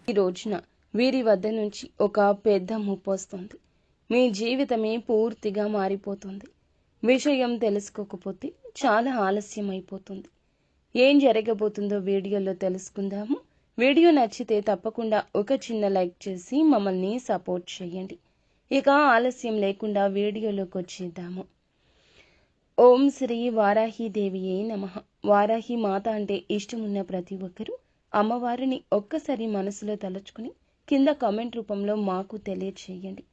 ఈ రోజున వీరి వద్ద నుంచి ఒక పెద్ద ముప్పు వస్తుంది. మీ జీవితమే పూర్తిగా మారిపోతుంది. విషయం తెలుసుకోకపోతే చాలా ఆలస్యం అయిపోతుంది. ఏం జరగబోతుందో వీడియోలో తెలుసుకుందాము. వీడియో నచ్చితే తప్పకుండా ఒక చిన్న లైక్ చేసి మమ్మల్ని సపోర్ట్ చేయండి. ఇక ఆలస్యం లేకుండా వీడియోలోకి వచ్చేద్దాము. ఓం శ్రీ వారాహీదేవియే నమః. వారాహి మాత అంటే ఇష్టమున్న ప్రతి ఒక్కరూ అమ్మవారిని ఒక్కసారి మనసులో తలుచుకుని కింద కామెంట్ రూపంలో మాకు తెలియచేయండి.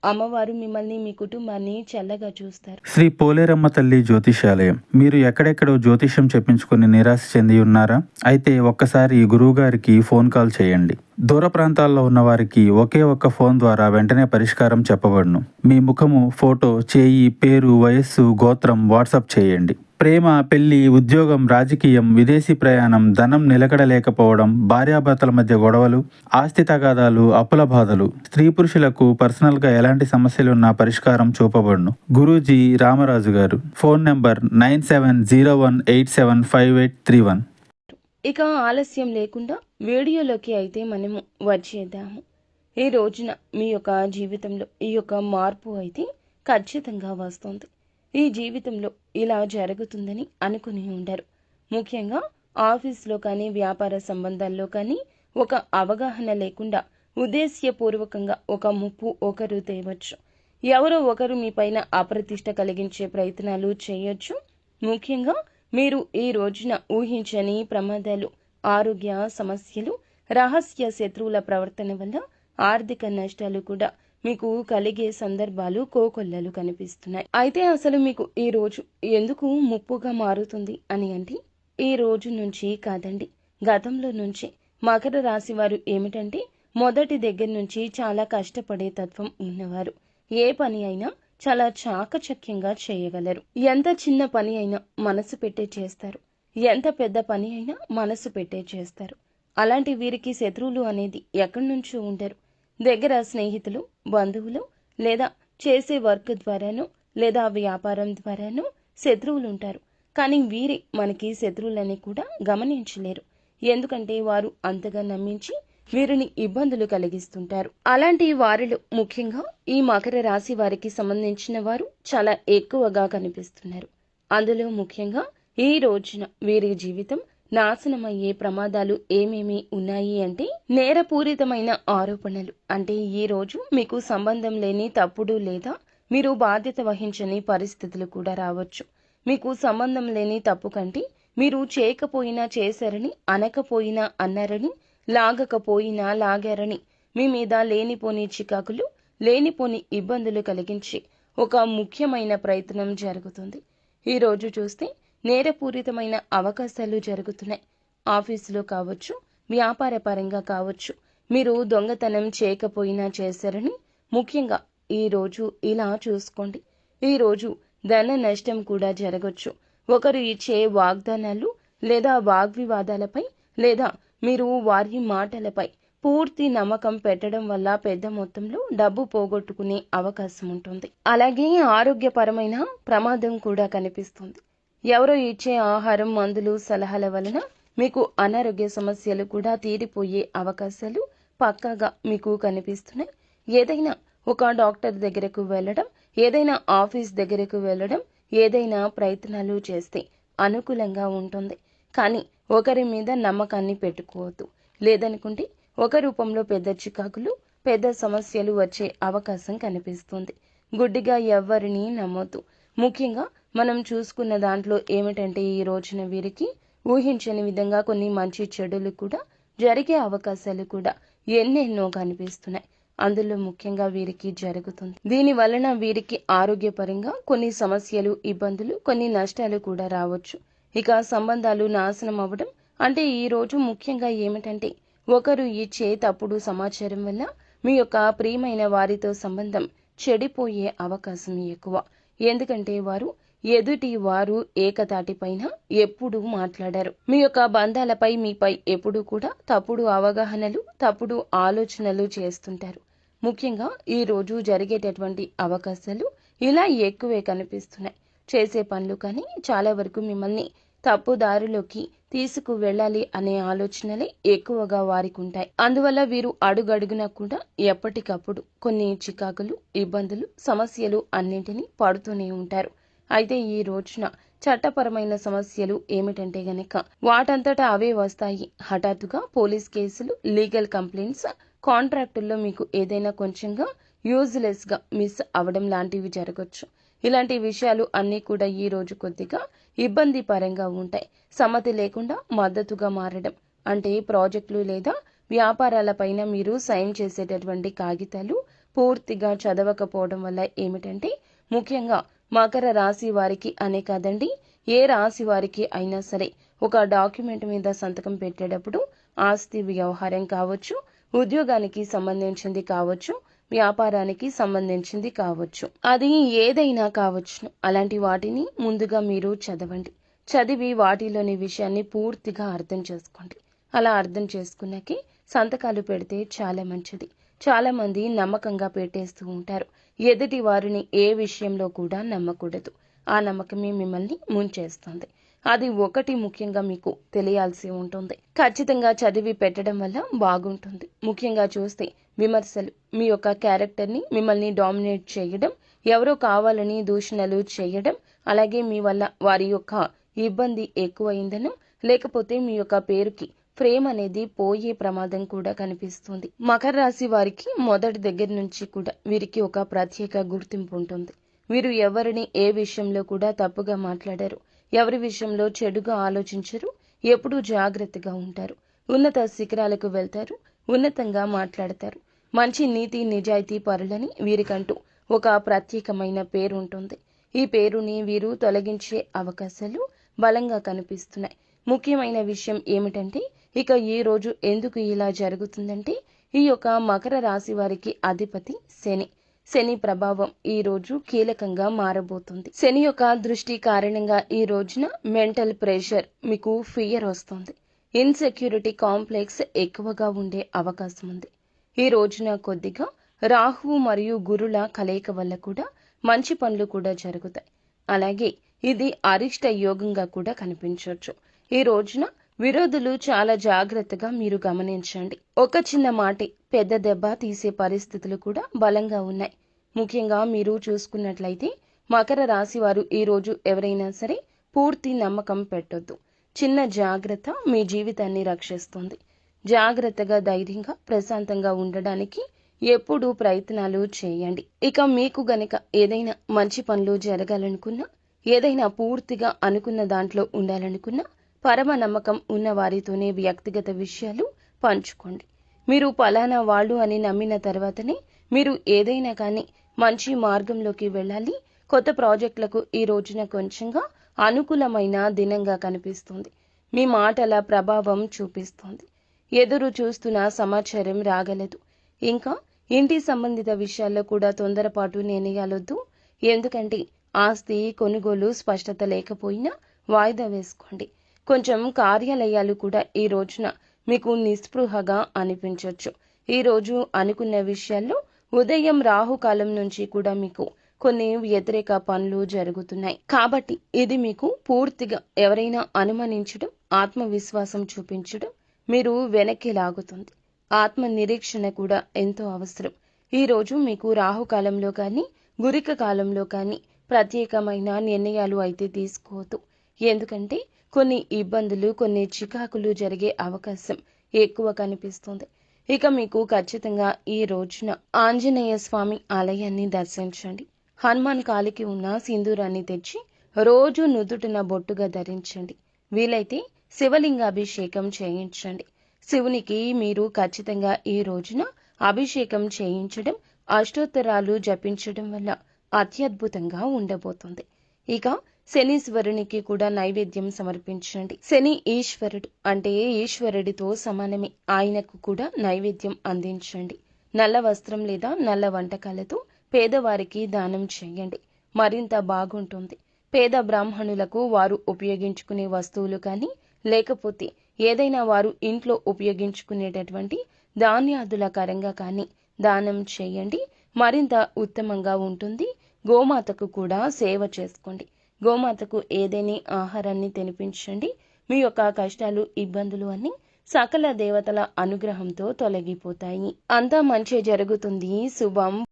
అమ్మవారు మిమ్మల్ని మీ కుటుంబాన్ని చల్లగా చూస్తారు. శ్రీ పోలేరమ్మ తల్లి జ్యోతిషాలయం. మీరు ఎక్కడెక్కడో జ్యోతిష్యం చెప్పించుకుని నిరాశ చెంది ఉన్నారా? అయితే ఒక్కసారి గురువు గారికి ఫోన్ కాల్ చేయండి. దూర ప్రాంతాల్లో ఉన్న వారికి ఒకే ఒక్క ఫోన్ ద్వారా వెంటనే పరిష్కారం చెప్పబడును. మీ ముఖము, ఫోటో, చేయి, పేరు, వయస్సు, గోత్రం వాట్సాప్ చేయండి. ప్రేమ, పెళ్లి, ఉద్యోగం, రాజకీయం, విదేశీ ప్రయాణం, ధనం నిలకడలేకపోవడం, భార్యాభర్తల మధ్య గొడవలు, ఆస్తి తగాదాలు, అప్పుల బాధలు, స్త్రీ పురుషులకు పర్సనల్గా ఎలాంటి సమస్యలున్నా పరిష్కారం చూపబడును. గురూజీ రామరాజు గారు. Phone number 9701875831. ఇక ఆలస్యం లేకుండా వీడియోలోకి అయితే మనము వచ్చేద్దాము. ఈ రోజున మీ యొక్క జీవితంలో ఈ యొక్క మార్పు అయితే ఖచ్చితంగా వస్తుంది. ఈ జీవితంలో ఇలా జరుగుతుందని అనుకుని ఉండరు. ముఖ్యంగా ఆఫీస్లో కానీ వ్యాపార సంబంధాల్లో కానీ ఒక అవగాహన లేకుండా ఉద్దేశ్యపూర్వకంగా ఒక ముప్పు ఒకరు తేవచ్చు. ఎవరో ఒకరు మీ పైన అప్రతిష్ట కలిగించే ప్రయత్నాలు చేయొచ్చు. ముఖ్యంగా మీరు ఈ రోజున ఊహించని ప్రమాదాలు, ఆరోగ్య సమస్యలు, రహస్య శత్రువుల ప్రవర్తన వల్ల ఆర్థిక నష్టాలు కూడా మీకు కలిగే సందర్భాలు కోకొల్లలు కనిపిస్తున్నాయి. అయితే అసలు మీకు ఈ రోజు ఎందుకు ముప్పుగా మారుతుంది అని అంటే, ఈ రోజు నుంచి కాదండి, గతంలో నుంచి మకర రాశి వారు ఏమిటంటే మొదటి దగ్గర నుంచి చాలా కష్టపడే తత్వం ఉన్నవారు. ఏ పని అయినా చాలా చాకచక్యంగా చేయగలరు. ఎంత చిన్న పని అయినా మనసు పెట్టే చేస్తారు. ఎంత పెద్ద పని అయినా మనసు పెట్టే చేస్తారు. అలాంటి వీరికి శత్రువులు అనేది ఎక్కడి నుంచో ఉండరు. దగ్గర స్నేహితులు, బంధువులు, లేదా చేసే వర్క్ ద్వారానో లేదా వ్యాపారం ద్వారానో శత్రువులు ఉంటారు. కానీ వీరి మనకి శత్రువులని కూడా గమనించలేరు. ఎందుకంటే వారు అంతగా నమ్మించి వీరిని ఇబ్బందులు కలిగిస్తుంటారు. అలాంటి వారిలో ముఖ్యంగా ఈ మకర రాశి వారికి సంబంధించిన వారు చాలా ఎక్కువగా కనిపిస్తున్నారు. అందులో ముఖ్యంగా ఈ రోజున వీరి జీవితం నాశనమయ్యే ప్రమాదాలు ఏమేమి ఉన్నాయి అంటే, నేరపూరితమైన ఆరోపణలు. అంటే ఈ రోజు మీకు సంబంధం లేని తప్పుడు లేదా మీరు బాధ్యత వహించని పరిస్థితులు కూడా రావచ్చు. మీకు సంబంధం లేని తప్పు కంటే మీరు చేయకపోయినా చేశారని, అనకపోయినా అన్నారని, లాగకపోయినా లాగారని మీ మీద లేనిపోని చికాకులు, లేనిపోని ఇబ్బందులు కలిగించి ఒక ముఖ్యమైన ప్రయత్నం జరుగుతుంది. ఈ రోజు చూస్తే నేరపూరితమైన అవకాశాలు జరుగుతున్నాయి. ఆఫీసులో కావచ్చు, వ్యాపార పరంగా కావచ్చు, మీరు దొంగతనం చేయకపోయినా చేశారని. ముఖ్యంగా ఈరోజు ఇలా చూసుకోండి. ఈరోజు ధన నష్టం కూడా జరగచ్చు. ఒకరు ఇచ్చే వాగ్దానాలు లేదా వాగ్వివాదాలపై లేదా మీరు వారి మాటలపై పూర్తి నమ్మకం పెట్టడం వల్ల పెద్ద మొత్తంలో డబ్బు పోగొట్టుకునే అవకాశం ఉంటుంది. అలాగే ఆరోగ్యపరమైన ప్రమాదం కూడా కనిపిస్తుంది. ఎవరో ఇచ్చే ఆహారం, మందులు, సలహాల వలన మీకు అనారోగ్య సమస్యలు కూడా తీరిపోయే అవకాశాలు పక్కాగా మీకు కనిపిస్తున్నాయి. ఏదైనా ఒక డాక్టర్ దగ్గరకు వెళ్ళడం, ఏదైనా ఆఫీస్ దగ్గరకు వెళ్ళడం, ఏదైనా ప్రయత్నాలు చేస్తే అనుకూలంగా ఉంటుంది. కానీ ఒకరి మీద నమ్మకాన్ని పెట్టుకోవద్దు. లేదనుకుంటే ఒక రూపంలో పెద్ద చికాకులు, పెద్ద సమస్యలు వచ్చే అవకాశం కనిపిస్తుంది. గుడ్డిగా ఎవ్వరిని నమ్మొద్దు. ముఖ్యంగా మనం చూసుకున్న దాంట్లో ఏమిటంటే, ఈ రోజున వీరికి ఊహించని విధంగా కొన్ని మంచి చెడులు కూడా జరిగే అవకాశాలు కూడా ఎన్నెన్నో కనిపిస్తున్నాయి. అందులో ముఖ్యంగా వీరికి జరుగుతుంది. దీని వలన వీరికి ఆరోగ్యపరంగా కొన్ని సమస్యలు, ఇబ్బందులు, కొన్ని నష్టాలు కూడా రావచ్చు. ఇక సంబంధాలు నాశనం అవ్వడం అంటే ఈ రోజు ముఖ్యంగా ఏమిటంటే, ఒకరు ఇచ్చే తప్పుడు సమాచారం వల్ల మీ యొక్క ప్రియమైన వారితో సంబంధం చెడిపోయే అవకాశం ఎక్కువ. ఎందుకంటే ఎదుటి వారు ఏకతాటిపైన ఎప్పుడూ మాట్లాడారు. మీ యొక్క బంధాలపై, మీపై ఎప్పుడూ కూడా తప్పుడు అవగాహనలు, తప్పుడు ఆలోచనలు చేస్తుంటారు. ముఖ్యంగా ఈ రోజు జరిగేటటువంటి అవకాశాలు ఇలా ఎక్కువే కనిపిస్తున్నాయి. చేసే పనులు కానీ చాలా వరకు మిమ్మల్ని తప్పుదారిలోకి తీసుకువెళ్ళాలి అనే ఆలోచనలే ఎక్కువగా వారికి ఉంటాయి. అందువల్ల వీరు అడుగడుగునా కూడా ఎప్పటికప్పుడు కొన్ని చికాకులు, ఇబ్బందులు, సమస్యలు అన్నింటినీ పడుతూనే ఉంటారు. అయితే ఈ రోజున చట్టపరమైన సమస్యలు ఏమిటంటే గనక వాటంతటా అవే వస్తాయి. హఠాత్తుగా పోలీస్ కేసులు, లీగల్ కంప్లైంట్స్, కాంట్రాక్టుల్లో మీకు ఏదైనా కొంచెంగా యూజ్లెస్ గా మిస్ అవడం లాంటివి జరగచ్చు. ఇలాంటి విషయాలు అన్నీ కూడా ఈ రోజు కొద్దిగా ఇబ్బంది పరంగా ఉంటాయి. సమ్మతి లేకుండా మద్దతుగా మారడం అంటే ప్రాజెక్టులు లేదా వ్యాపారాలపైన మీరు సైన్ చేసేటటువంటి కాగితాలు పూర్తిగా చదవకపోవడం వల్ల ఏమిటంటే ముఖ్యంగా మకర రాశి వారికి అనే కాదండి, ఏ రాశి వారికి అయినా సరే ఒక డాక్యుమెంట్ మీద సంతకం పెట్టేటప్పుడు ఆస్తి వ్యవహారం కావచ్చు, ఉద్యోగానికి సంబంధించింది కావచ్చు, వ్యాపారానికి సంబంధించింది కావచ్చు, అది ఏదైనా కావచ్చు. అలాంటి వాటిని ముందుగా మీరు చదవండి. చదివి వాటిలోని విషయాన్ని పూర్తిగా అర్థం చేసుకోండి. అలా అర్థం చేసుకున్నాకే సంతకాలు పెడితే చాలా మంచిది. చాలా మంది నమ్మకంగా పెట్టేస్తూ ఉంటారు. ఎదుటి వారిని ఏ విషయంలో కూడా నమ్మకూడదు. ఆ నమ్మకమే మిమ్మల్ని ముంచేస్తుంది. అది ఒకటి ముఖ్యంగా మీకు తెలియాల్సి ఉంటుంది. ఖచ్చితంగా చదివి పెట్టడం వల్ల బాగుంటుంది. ముఖ్యంగా చూస్తే విమర్శలు మీ యొక్క క్యారెక్టర్ని మిమ్మల్ని డామినేట్ చేయడం, ఎవరో కావాలని దూషణలు చేయడం, అలాగే మీ వల్ల వారి యొక్క ఇబ్బంది ఎక్కువైందనో లేకపోతే మీ యొక్క పేరుకి ఫ్రేమ్ అనేది పోయే ప్రమాదం కూడా కనిపిస్తుంది. మకర రాశి వారికి మొదటి దగ్గర నుంచి కూడా వీరికి ఒక ప్రత్యేక గుర్తింపు ఉంటుంది. వీరు ఎవరిని ఏ విషయంలో కూడా తప్పుగా మాట్లాడారు, ఎవరి విషయంలో చెడుగా ఆలోచించరు, ఎప్పుడూ జాగ్రత్తగా ఉంటారు, ఉన్నత శిఖరాలకు వెళ్తారు, ఉన్నతంగా మాట్లాడతారు. మంచి నీతి నిజాయితీ పరులని వీరికంటూ ఒక ప్రత్యేకమైన పేరు ఉంటుంది. ఈ పేరుని వీరు తొలగించే అవకాశాలు బలంగా కనిపిస్తున్నాయి. ముఖ్యమైన విషయం ఏమిటంటే ఇక ఈ రోజు ఎందుకు ఇలా జరుగుతుందంటే ఈ యొక్క మకర రాశి వారికి అధిపతి శని. శని ప్రభావం ఈ రోజు కీలకంగా మారబోతుంది. శని యొక్క దృష్టి కారణంగా ఈ రోజున మెంటల్ ప్రెషర్, మీకు ఫియర్ వస్తుంది. ఇన్సెక్యూరిటీ కాంప్లెక్స్ ఎక్కువగా ఉండే అవకాశం ఉంది. ఈ రోజున కొద్దిగా రాహువు మరియు గురుల కలయిక వల్ల కూడా మంచి పనులు కూడా జరుగుతాయి. అలాగే ఇది అరిష్ట యోగంగా కూడా కనిపించవచ్చు. ఈ రోజున విరోధులు చాలా జాగ్రత్తగా మీరు గమనించండి. ఒక చిన్న మాటే పెద్ద దెబ్బ తీసే పరిస్థితులు కూడా బలంగా ఉన్నాయి. ముఖ్యంగా మీరు చూసుకున్నట్లయితే మకర రాశి వారు ఈ రోజు ఎవరైనా సరే పూర్తి నమ్మకం పెట్టొద్దు. చిన్న జాగ్రత్త మీ జీవితాన్ని రక్షిస్తుంది. జాగ్రత్తగా, ధైర్యంగా, ప్రశాంతంగా ఉండడానికి ఎప్పుడూ ప్రయత్నాలు చేయండి. ఇక మీకు గనక ఏదైనా మంచి పనులు జరగాలనుకున్నా, ఏదైనా పూర్తిగా అనుకున్న దాంట్లో ఉండాలనుకున్నా పరమ నమ్మకం ఉన్న వారితోనే వ్యక్తిగత విషయాలు పంచుకోండి. మీరు పలానా వాళ్ళు అని నమ్మిన తర్వాతనే మీరు ఏదైనా కానీ మంచి మార్గంలోకి వెళ్ళాలి. కొత్త ప్రాజెక్టులకు ఈ రోజున కొంచెంగా అనుకూలమైన దినంగా కనిపిస్తుంది. మీ మాటల ప్రభావం చూపిస్తోంది. ఎదురు చూస్తున్న సమాచారం రాగలదు. ఇంకా ఇంటి సంబంధిత విషయాల్లో కూడా తొందరపాటు నిర్ణయాలొద్దు. ఎందుకంటే ఆస్తి కొనుగోలు స్పష్టత లేకపోయినా వాయిదా వేసుకోండి. కొంచెం కార్యాలయాలు కూడా ఈ రోజున మీకు నిస్పృహగా అనిపించవచ్చు. ఈ రోజు అనుకున్న విషయాల్లో ఉదయం రాహుకాలం నుంచి కూడా మీకు కొన్ని వ్యతిరేక పనులు జరుగుతున్నాయి. కాబట్టి ఇది మీకు పూర్తిగా ఎవరైనా అనుమానించడం, ఆత్మవిశ్వాసం చూపించడం మీరు వెనక్కి లాగుతుంది. ఆత్మ నిరీక్షణ కూడా ఎంతో అవసరం. ఈ రోజు మీకు రాహుకాలంలో కానీ గురిక కాలంలో కానీ ప్రత్యేకమైన నిర్ణయాలు అయితే తీసుకోవద్దు. ఎందుకంటే కొన్ని ఇబ్బందులు, కొన్ని చికాకులు జరిగే అవకాశం ఎక్కువ కనిపిస్తుంది. ఇక మీకు ఖచ్చితంగా ఈ రోజున ఆంజనేయ స్వామి ఆలయాన్ని దర్శించండి. హనుమాన్ కాలికి ఉన్న సింధూరాన్ని తెచ్చి రోజు నుదుటిన బొట్టుగా ధరించండి. వీలైతే శివలింగాభిషేకం చేయించండి. శివునికి మీరు ఖచ్చితంగా ఈ రోజున అభిషేకం చేయించడం, అష్టోత్తరాలు జపించడం వల్ల అత్యద్భుతంగా ఉండబోతుంది. ఇక శనీశ్వరునికి కూడా నైవేద్యం సమర్పించండి. శని ఈశ్వరుడు అంటే ఈశ్వరుడితో సమానమే. ఆయనకు కూడా నైవేద్యం అందించండి. నల్ల వస్త్రం లేదా నల్ల వంటకాలతో పేదవారికి దానం చేయండి. మరింత బాగుంటుంది. పేద బ్రాహ్మణులకు వారు ఉపయోగించుకునే వస్తువులు కానీ లేకపోతే ఏదైనా వారు ఇంట్లో ఉపయోగించుకునేటటువంటి ధాన్యాదుల కరంగా కానీ దానం చేయండి. మరింత ఉత్తమంగా ఉంటుంది. గోమాతకు కూడా సేవ చేసుకోండి. గోమాతకు ఏదేని ఆహారాన్ని తినిపించండి. మీ యొక్క కష్టాలు, ఇబ్బందులు అన్నీ సకల దేవతల అనుగ్రహంతో తొలగిపోతాయి. అంతా మంచి జరుగుతుంది. శుభం.